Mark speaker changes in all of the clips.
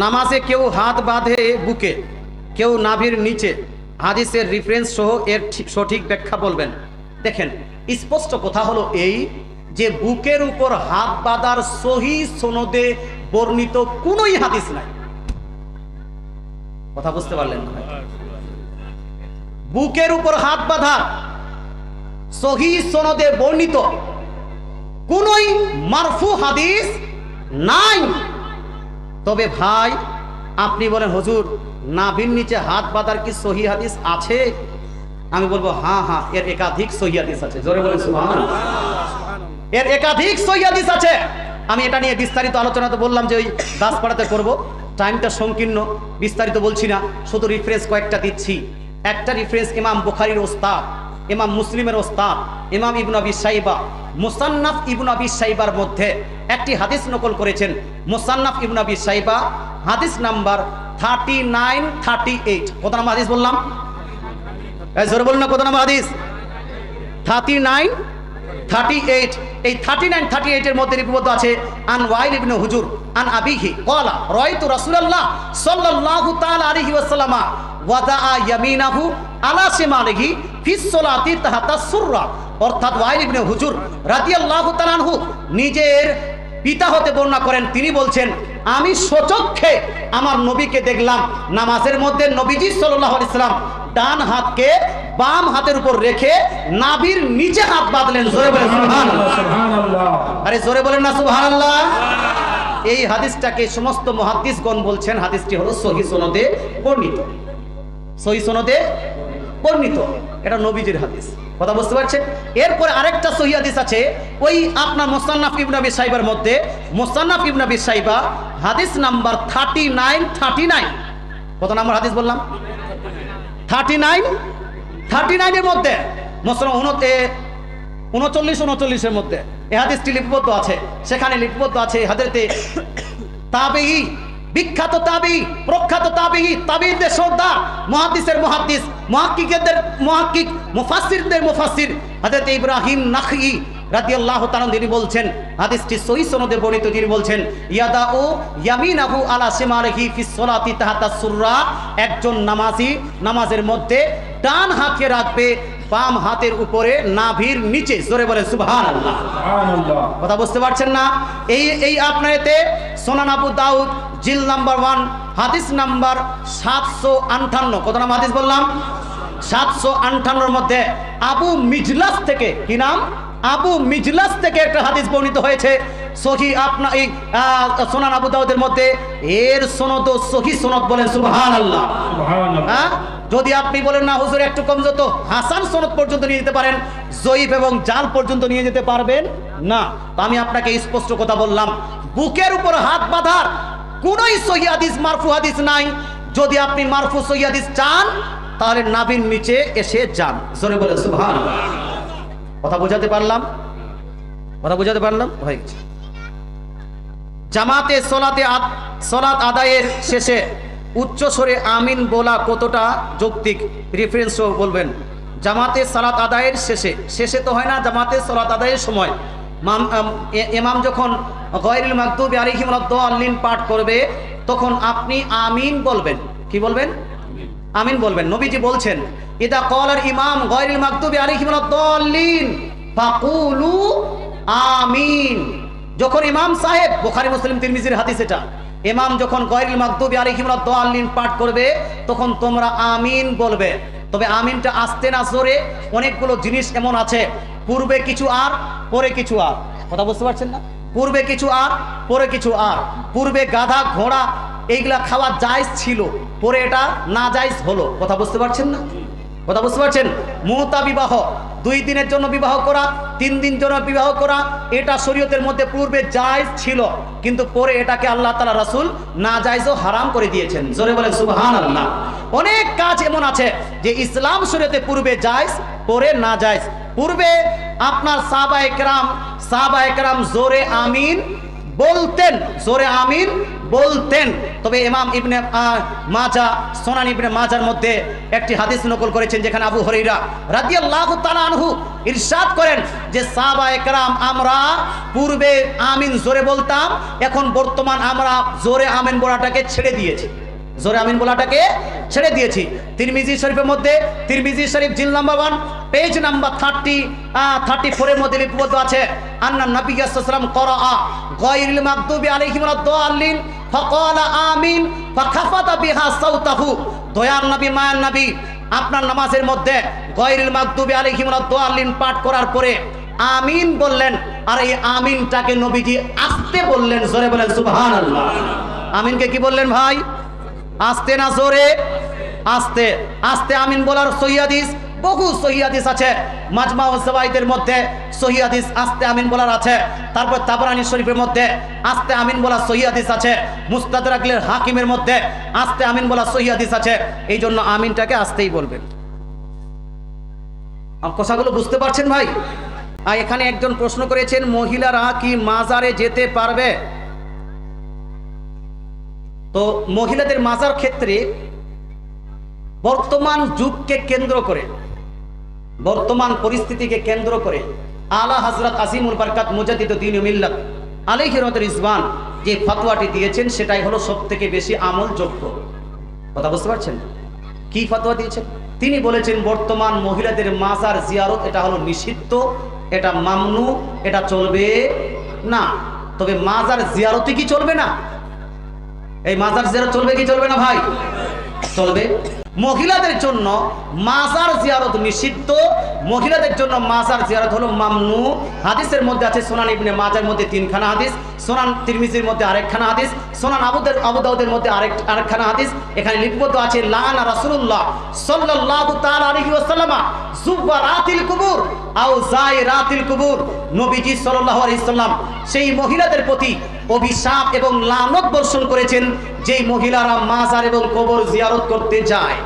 Speaker 1: নামাজে কেউ হাত বাঁধে বুকে, কেউ নাভির নিচে, হাদিসের রেফারেন্স সহ এর সঠিক ব্যাখ্যা বলবেন। দেখেন, স্পষ্ট কথা হলো এই যে বুকের উপর হাত বাঁধার সহিহ সনদে বর্ণিত কোনোই হাদিস নাই। কথা বুঝতে পারলেন না? বুকের উপর হাত বাঁধা সহিহ সনদে বর্ণিত কোনোই মারফু হাদিস নাই। তবে ভাই আপনি বলেন হুজুর নাভির নিচে হাত বাঁধার কি সহিহ হাদিস আছে? আমি বলবো হ্যাঁ হ্যাঁ, এর একাধিক সহিহ হাদিস আছে। জোরে বলেন সুবহানাল্লাহ। এর একাধিক সহিহ হাদিস আছে। আমি এটা নিয়ে বিস্তারিত আলোচনা তো বললাম যে ওই দাসপাড়াতে করব, টাইমটা সংকীর্ণ, বিস্তারিত বলছি না, শুধু রিফারেন্স কয়েকটা দিচ্ছি। একটা রিফারেন্স ইমাম বুখারীর ওস্তাদ, ইমাম মুসলিমের ওস্তাদ, ইমাম ইবনে আবি শাইবা মুসান্নাফ ইবনে আবি শাইবার মধ্যে একটি হাদিস নকল করেছেন। মুসান্নাফ ইবনে আবি শাইবা হাদিস নাম্বার 3938। কত নম্বর হাদিস বললাম? জোরে বলুন না, কত নম্বর হাদিস? 3938। এই 3938 এর মধ্যে লিপিবদ্ধ আছে আন ওয়াইল ইবনে হুজুর আন আবিহি ক্বালা রাআইতু রাসূলুল্লাহ সাল্লাল্লাহু তাআলা আলাইহি ওয়াসাল্লাম ওয়াদাআ ইয়ামিনাহু আলা শিমালিহি ফিস সালাতি তাহাতা সুররা। অর্থাৎ ওয়াইল ইবনে হুজুর রাদিয়াল্লাহু তাআলা আনহু নিজের পিতা হতে বর্ণনা করেন, তিনি বলছেন আমি স্বচক্ষে আমার নবীকে দেখলাম নামাজের মধ্যে নবীজি সাল্লাল্লাহু আলাইহি সাল্লাম ডান হাতকে বাম হাতের উপর রেখে নাভির নিচে হাত বাঁধলেন। জোরে বলেন সুবহানাল্লাহ। আরে জোরে বলেন না সুবহানাল্লাহ। এই হাদিসটাকে সমস্ত মুহাদ্দিসগণ বলছেন হাদিসটি হলো সহিহ সনদে বর্ণিত। সহিহ সনদে বর্ণিত, এটা নবীজির হাদিস। কথা বুঝতে পারছেন? এরপরে আরেকটা সহিহ হাদিস আছে ওই আপনার মুসান্নাফ ইবনে আবি শাইবার মধ্যে, মুসান্নাফ ইবনে আবি শাইবা হাদিস নাম্বার 3939। কত নম্বর হাদিস বললাম? 39 এর মধ্যে, মুসলিম 39 এর মধ্যে এই হাদিসটি লিপিবদ্ধ আছে। সেখানে লিপিবদ্ধ আছে হাদিসে তাবেঈ, বিখ্যাত তাবেঈ, প্রখ্যাত তাবেঈ, তাবেঈদের সর্দার, মুহাদ্দিসের মুহাদ্দিস, মুহাক্কিকদের মুহাক্কিক, মুফাসসিরদের মুফাসসির হযরত ইব্রাহিম নাখঈ রাদিয়াল্লাহু তাআলা তিনি বলছেন, হাদিসটি সহিহ সনদে বর্ণিত, তিনি বলছেন ইয়াদাউ ইয়ামিনাহু আলা শিমালিহি ফিস সালাতি তাহাতা সুররা। একজন নামাজি নামাজের মধ্যে ডান হাতকে রাখবে বাম হাতের উপরে নাভির নিচে। জোরে বলেন সুবহানাল্লাহ। কথা বুঝতে পারছেন না? এই আপনার এতে সুনান আবু দাউদ জিল নাম্বার 1 হাদিস নাম্বার 758। কত নাম হাদিস বললাম? 758 এর মধ্যে আবু মিজলাস থেকে, কি নাম? আবু মিজলাস থেকে একটা হাদিস বর্ণিত হয়েছে সহিহ আপনার এই সুনান আবু দাউদের মধ্যে। এর সনদ সহিহ সনদ, বলেন সুবহানাল্লাহ। হ্যাঁ, যদি আপনি বলেন না হুজুর একটু কম যত, হাসান সনদ পর্যন্ত নিয়ে যেতে পারেন, জয়ীফ এবং জাল পর্যন্ত নিয়ে যেতে পারবেন না। তো আমি আপনাকে স্পষ্ট কথা বললাম, বুকের উপর হাত বাঁধার কোনোই সহিহ হাদিস মারফু হাদিস নাই। যদি আপনি মারফু সহিহ হাদিস চান তাহলে নাভির নিচে এসে যান। জোরে বলেন সুবহানাল্লাহ। কথা বোঝাতে পারলাম? কথা বোঝাতে পারলাম? হয়ে গেছে। জামাতে সলাত আদায়ের শেষে উচ্চ স্বরে আমিন বলা কতটা যৌক্তিক? রেফারেন্স বলবেন। জামাতে সালাত আদায়ের শেষে তো হয় না, জামাতে সালাত আদায়ের সময় ইমাম যখন গায়রিল মাগদুবি আলাইহিম ওয়াদ-দাল্লিন পাঠ করবে তখন আপনি আমিন বলবেন। কি বলবেন? আমিন বলবেন। নবীজি বলছেন ইদা ক্বালাল ইমাম গায়রিল মাগদুবি আলাইহিম ওয়াদ-দাল্লিন ফাকুলু আমিন। যখন ইমাম সাহেব, বুখারী মুসলিম তিরমিজির হাদিস এটা, ইমাম যখন গায়রিল মাগদুবি আলাইহিম ওয়াদ-দাল্লিন পাঠ করবে তখন তোমরা আমিন বলবে। তবে আমিনটা আস্তে না জোরে। অনেকগুলো জিনিস এমন আছে, পূর্বে কিছু আর পরে কিছু আর। কথা বুঝতে পারছেন না? পূর্বে কিছু আর পরে কিছু আর। পূর্বে গাধা ঘোড়া এইগুলা খাওয়া জায়েজ ছিল, পরে এটা না জায়েজ হলো। কথা বুঝতে পারছেন না? কথা বুঝতে পারছেন? মুতা বিবাহ, 2 দিনের জন্য বিবাহ করা, 3 দিন জন্য বিবাহ করা, এটা শরীয়তের মধ্যে পূর্বে জায়েজ ছিল, কিন্তু পরে এটাকে আল্লাহ তাআলা রাসূল না জায়েজ ও হারাম করে দিয়েছেন। জোরে বলেন সুবহানাল্লাহ। অনেক কাজ এমন আছে যে ইসলাম শরীয়তে পূর্বে জায়েজ, পরে না জায়েজ। পূর্বে আপনার সাহাবায়ে কেরাম জোরে আমিন বলতেন, জোরে আমিন বলতেন। তবে ইমাম ইবনে মাজাহ, সুনান ইবনে মাজার মধ্যে একটি হাদিস নকল করেছেন, যেখানে আবু হুরায়রা রাদিয়াল্লাহু তাআলা আনহু ইরশাদ করেন যে সাহাবায়ে কেরাম আমরা পূর্বে আমিন জোরে বলতাম, এখন বর্তমান আমরা জোরে আমিন বলাটাকে ছেড়ে দিয়েছি, জোরে আমিন বলাটাকে ছেড়ে দিয়েছি। তিরমিজি শরীফের মধ্যে, তিরমিজি শরীফ জিল নাম্বার 1 পেজ নাম্বার 34 এর মধ্যে লিপিবদ্ধ আছে, আন্না নবী সাল্লাল্লাহু আলাইহি ওয়াসাল্লাম করাআ গায়রিল মাগদুবি আলাইহিম ওয়াদ-দাল্লিন ফাকালা আমিন ফাখাফাতা বিহা সাওতাহু। দয়ার নবী, মায়ার নবী আপনার নামাজের মধ্যে গায়রিল মাগদুবি আলাইহিম ওয়াদ-দাল্লিন পাঠ করার পরে আমিন বললেন, আর এই আমিনটাকে নবীজি আস্তে বললেন। জোরে বলেন সুবহানাল্লাহ। আমিনকে কি বললেন ভাই? আস্তে না জোরে? আস্তে। আস্তে আমিন বলার সহিহ হাদিস, বহু সহিহ হাদিস আছে। মাজমাউজ যাওয়াইদের মধ্যে সহিহ হাদিস আস্তে আমিন বলার আছে। তারপর তাবরানী শরীফের মধ্যে আস্তে আমিন বলা সহিহ হাদিস আছে। মুস্তাদরাকের হাকিমের মধ্যে আস্তে আমিন বলা সহিহ হাদিস আছে। এই জন্য আমিনটাকে আস্তেই বলবেন। কথাগুলো বুঝতে পারছেন ভাই? আর এখানে একজন প্রশ্ন করেছেন, মহিলারা কি মাজারে যেতে পারবে? তো মহিলাদের মাজার ক্ষেত্রে বর্তমান যুগকে কেন্দ্র করে, বর্তমান পরিস্থিতিকে কেন্দ্র করে আলা হযরত আজিমুল বরকত মুজাদ্দিদুদ দ্বীন ও মিল্লাত আলাইহি রিজওয়ান যে ফতোয়াটি দিয়েছেন সেটাই হলো সবথেকে বেশি আমলযোগ্য। কথা বুঝতে পারছেন? কি ফতোয়া দিয়েছেন? তিনি বলেছেন বর্তমান মহিলাদের মাজার জিয়ারত এটা হলো নিষিদ্ধ, এটা মামনু, এটা চলবে না। তবে মাজার জিয়ারতে কি চলবে না? এই মাজার জিয়ারত চলবে কি চলবে না ভাই? চলবে। মহিলাদের জন্য মাজার জিয়ারত নিষিদ্ধ, মহিলাদের জন্য মাজার জিয়ারত হলো মামনু। হাদিসের মধ্যে আছে সুনান ইবনে মাজার মধ্যে 3খানা হাদিস, সুনান তিরমিজির মধ্যে আরেকখানা হাদিস, সুনান আবু দাউদের মধ্যে আরেকখানা হাদিস। এখানে লিপিবদ্ধ আছে লানা রাসূলুল্লাহ সাল্লাল্লাহু তাআলা আলাইহি ওয়াসাল্লাম যুবরাতিল কুবুর আও যায়রাতিল কুবুর। নবীজি সাল্লাল্লাহু আলাইহি ওয়াসাল্লাম সেই মহিলাদের প্রতি অভিশাপ এবং লানত বর্ষণ করেছেন যেই মহিলারা মাজার এবং কবর জিয়ারত করতে যায়।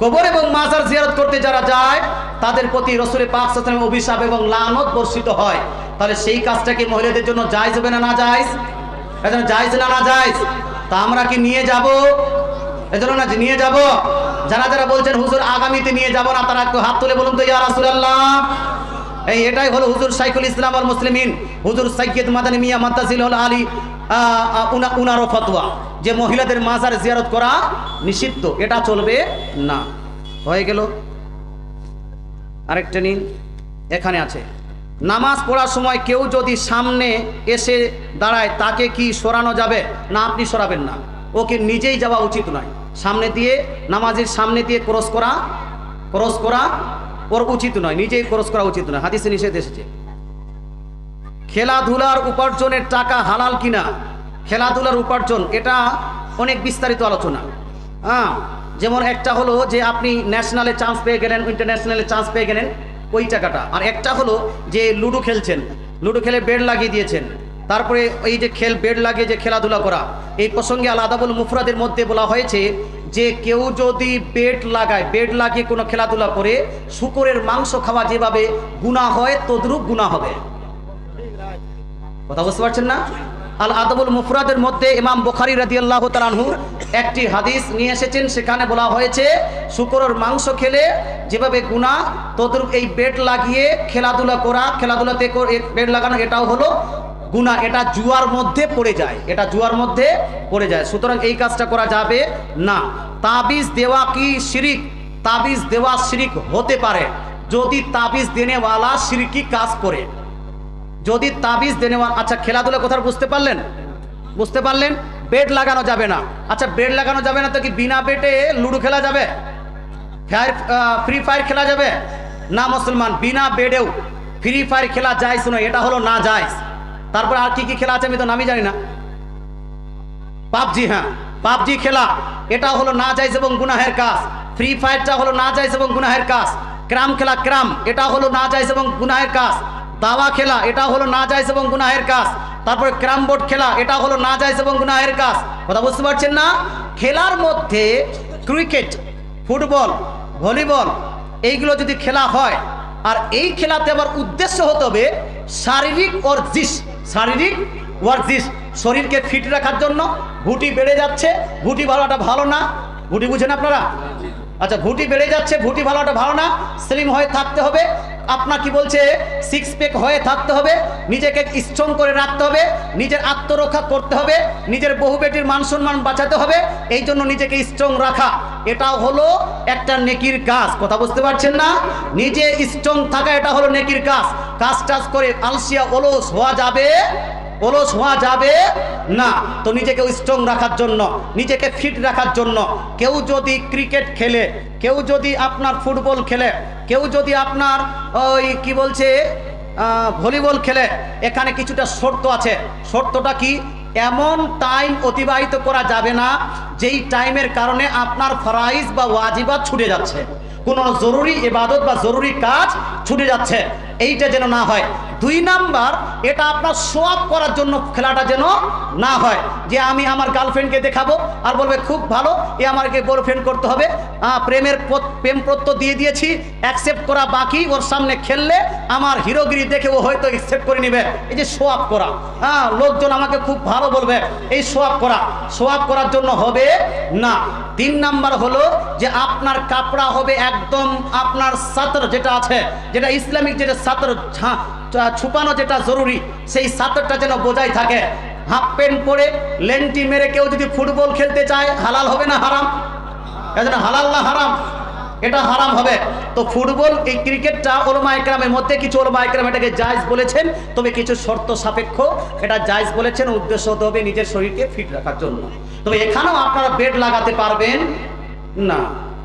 Speaker 1: কবর এবং মাজার জিয়ারত করতে যারা যায় তাদের প্রতি রাসূল পাক সাল্লাল্লাহু আলাইহি ওয়াসাল্লামের অভিশাপ এবং লানত বর্ষিত হয়। তাহলে সেই কাজটা কি মহিলাদের জন্য জায়েজ হবে না না জায়েজ? এজন্য জায়েজ না না জায়েজ? তা আমরা কি নিয়ে যাব? এজন্য না নিয়ে যাব। যারা যারা বলছেন হুজুর আগামীতে নিয়ে যাব না, তারা একটু হাত তুলে বলুন তো ইয়া রাসূলুল্লাহ। এটাই হলো হুজুর শাইখুল ইসলাম ওয়াল মুসলিমিন হুজুর সৈয়দ মাদানী মিয়া মাদ্দাজিলুল আলী উনারও ফতোয়া যে মহিলাদের মাজার জিয়ারত করা নিষিদ্ধ, এটা চলবে না। হয়ে গেল। আরেকটা নিন, এখানে আছে নামাজ পড়ার সময় কেউ যদি সামনে এসে দাঁড়ায় তাকে কি সরানো যাবে? না, আপনি সরাবেন না, ওকে নিজেই যাওয়া উচিত নয়। সামনে দিয়ে নামাজের সামনে দিয়ে ক্রস করা ওর উচিত নয়, নিজেই ক্রস করা উচিত নয়, হাদিসে নিষেধ এসেছে। খেলাধুলার উপার্জনের টাকা হালাল কিনা? খেলাধুলার উপার্জন এটা অনেক বিস্তারিত আলোচনা। যেমন একটা হলো যে আপনি ন্যাশনালে চান্স পেয়ে গেলেন, ইন্টারন্যাশনালে চান্স পেয়ে গেলেন, ওই টাকাটা। আর একটা হলো যে লুডো খেলছেন, লুডো খেলে বেড লাগিয়ে দিয়েছেন, তারপরে এই যে বেড লাগিয়ে যে খেলাধুলা করা, এই প্রসঙ্গে আল আদাবুল মুফরাদের মধ্যে বলা হয়েছে যে কেউ যদি বেড লাগিয়ে কোনো খেলাধুলা করে শূকরের মাংস খাওয়া যেভাবে গুনাহ হয় তদ্রূপ গুনাহ হবে। কথা বুঝতে পারছেন না? আল আদাবুল মুফরাদের মধ্যে ইমাম বুখারী রাদিয়াল্লাহু তাআলা আনহু একটি হাদিস নিয়ে এসেছেন, সেখানে বলা হয়েছে শূকরের মাংস খেলে যেভাবে গুনাহ তদ্রূপ এই বেড লাগিয়ে খেলাধুলা করা, খেলাধুলাতে বেড লাগানো এটাও হলো গুনাহ, এটা জুয়ার মধ্যে পড়ে যায়, এটা জুয়ার মধ্যে পড়ে যায়। সুতরাং এই কাজটা করা যাবে না। তাবিজ দেওয়া কি শিরিক? তাবিজ দেওয়া শিরিক হতে পারে যদি তাবিজ দেনেওয়ালা শিরকি কাজ করে। যদি তাবিজ দেনেওয়ালা, আচ্ছা খেলাধুলা কথা বুঝতে পারলেন? বেড লাগানো যাবে না। আচ্ছা বেড লাগানো যাবে না তো কি বিনা বেডে লুডো খেলা যাবে, ফ্রি ফায়ার খেলা যাবে? না মুসলমান, বিনা বেডেও ফ্রি ফায়ার খেলা জায়েজ নয়, এটা হলো না জায়েজ। তারপর আর কি কি খেলা আছে আমি তো নামই জানি না। পাবজি, হ্যাঁ পাবজি খেলা এটা হলো না জায়েজ এবং গুনাহের কাজ। ফ্রি ফায়ারটা হলো না জায়েজ এবং গুনাহের কাজ। ক্রাম খেলা, এটা হলো না জায়েজ এবং গুনাহের কাজ। দাবা খেলা এটা হলো না জায়েজ এবং গুনাহের কাজ। তারপরে ক্রাম বোর্ড খেলা এটা হলো না জায়েজ এবং গুনাহের কাজ। কথা বুঝতে পারছেন না? খেলার মধ্যে ক্রিকেট, ফুটবল, ভলিবল এইগুলো যদি খেলা হয়, আর এই খেলাতে আবার উদ্দেশ্য হতে হবে শারীরিক ওয়ার্জিশ, শরীরকে ফিট রাখার জন্য। ঘুঁটি বেড়ে যাচ্ছে, ঘুঁটি ভালোটা ভালো না, ঘুঁটি বুঝেন আপনারা? আচ্ছা, ঘুঁটি বেড়ে যাচ্ছে, ঘুঁটি ভালোটা ভালো না, স্লিম হয়ে থাকতে হবে। আপনার কি বলছে, সিক্স প্যাক হয়ে থাকতে হবে, নিজেকে স্ট্রং করে রাখতে হবে, নিজের আত্মরক্ষা করতে হবে, নিজের বহু বেটির মান সম্মান বাঁচাতে হবে। এই জন্য নিজেকে স্ট্রং রাখা, এটা হলো একটা নেকির কাজ। কথা বুঝতে পারছেন না? নিজে স্ট্রং থাকা এটা হলো নেকির কাজ। কাজ টাজ করে আলসিয়া অলস হওয়া যাবে, অলস হওয়া যাবে না। তো নিজেকে স্ট্রং রাখার জন্য, নিজেকে ফিট রাখার জন্য, কেউ যদি ক্রিকেট খেলে, কেউ যদি আপনার ফুটবল খেলে, কেউ যদি আপনার ওই কি বলছে ভলিবল খেলে, এখানে কিছুটা শর্ত আছে। শর্তটা কি? এমন টাইম অতিবাহিত করা যাবে না যেই টাইমের কারণে আপনার ফরাইজ বা ওয়াজিবাত ছুটে যাচ্ছে, কোনো জরুরি ইবাদত বা জরুরি কাজ ছুটে যাচ্ছে, এইটা যেন না হয়। 2 নাম্বার, এটা আপনার শো আপ করার জন্য খেলাটা যেন না হয়, যে আমি আমার গার্লফ্রেন্ডকে দেখাবো আর বলবে খুব ভালো, এ আমাকে বয়ফ্রেন্ড করতে হবে, প্রেমপত্র দিয়ে দিয়েছি, অ্যাকসেপ্ট করা বাকি, ওর সামনে খেললে আমার হিরোগিরি দেখে ও হয়তো অ্যাকসেপ্ট করে নেবে। এই যে শো আপ করা, লোকজন আমাকে খুব ভালো বলবে, এই শো আপ করা, শো আপ করার জন্য হবে না। 3 নাম্বার হলো যে আপনার কাপড়া হবে একদম আপনার সাতর যেটা আছে, যেটা ইসলামিক যেটা সাতর ছুপানো যেটা জরুরি, সেই সাতরটা যেন বোঝাই থাকে। হাফ প্যান্ট পরে লেন্টি মেরে কেউ যদি ফুটবল খেলতে চায়, হালাল হবে না হারাম? এটা হালাল না হারাম? এটা হারাম হবে। তো ফুটবল, এই ক্রিকেটটা ওলামা ইকরামের মধ্যে কিছু ওলামা ইকরাম এটাকে জায়েজ বলেছেন, তবে কিছু শর্ত সাপেক্ষ এটা জায়েজ বলেছেন। উদ্দেশ্য হতে হবে নিজের শরীরকে ফিট রাখার জন্য। তবে এখানেও আপনারা বেড লাগাতে পারবেন না।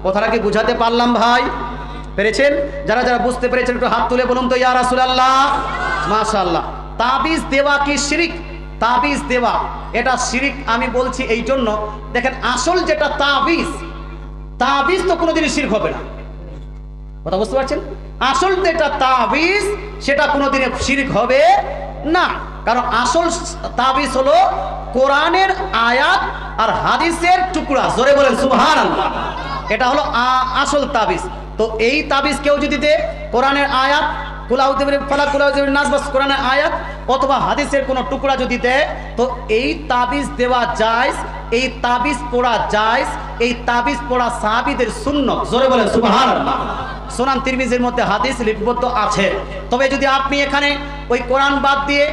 Speaker 1: কথাটা কি বুঝাতে পারলাম ভাই? পেরেছেন? যারা যারা বুঝতে পেরেছেন একটু হাত তুলে বলুন তো ইয়া রাসূলুল্লাহ, মাশাআল্লাহ। তাবিজ দেওয়া কি শিরক? তাবিজ দেওয়া এটা শিরক আমি বলছি এই জন্য, দেখেন আসল যেটা তাবিজ, তাবিজ তো কোনোদিনই শিরক হবে না। কথা বুঝতে পারছেন? আসল যেটা তাবিজ সেটা কোনোদিনই শিরক হবে না, কারণ আসল তাবিজ হলো কোরআনের আয়াত আর হাদিসের টুকরা। জোরে বলেন সুবহানাল্লাহ। এটা হলো আসল তাবিজ। তো এই তাবিজ কেউ যদি দে কোরআনের আয়াত, কোরআনের আয়াত অথবা হাদিসের কোনো টুকরা যদি দেয়, তো এই তাবিজ দেওয়া জায়েজ, এই তাবিজ পড়া জায়েজ, এই তাবিজ পড়া সাহাবীদের সুন্নাত। জোরে বলেন সুবহানাল্লাহ। সুনান তিরমিজির মধ্যে হাদিস লিপিবদ্ধ আছে। তবে যদি আপনি এখানে ওই কোরআন বাদ দিয়ে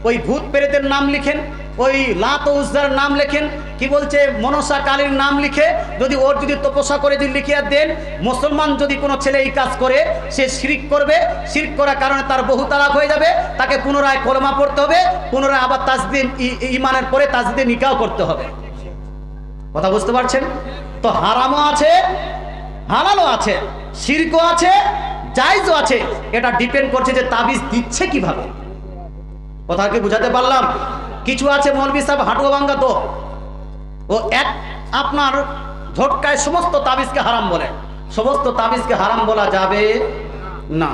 Speaker 1: ওই ভূত প্রেতের নাম লিখেন, ওই লাত ও উজ্জার নাম লেখেন, কি বলছে মনসা কালীর নাম লিখে যদি ওর যদি তপস্যা করে যদি লিখিয়ে দেন, মুসলমান যদি কোনো ছেলে এই কাজ করে, সে শিরক করবে। শিরক করার কারণে তার বহু তালাক হয়ে যাবে, তাকে পুনরায় কলমা পড়তে হবে, পুনরায় আবার তাজদিদ ঈমানের পরে তাজদিদে নিকাহ করতে হবে। কথা বুঝতে পারছেন? তো হারামও আছে, হালালও আছে, শিরকও আছে, জায়েজও আছে। এটা ডিপেন্ড করছে যে তাবিজ দিচ্ছে কিভাবে। কথা কি বুঝাতে পারলাম? কিছু আছে মৌলভী সাহেব হাঁটুয়া ভাঙ্গা, তো ও এক আপনার ঝটকায় সমস্ত তাবিজকে হারাম বলে। সমস্ত তাবিজকে হারাম বলা যাবে না।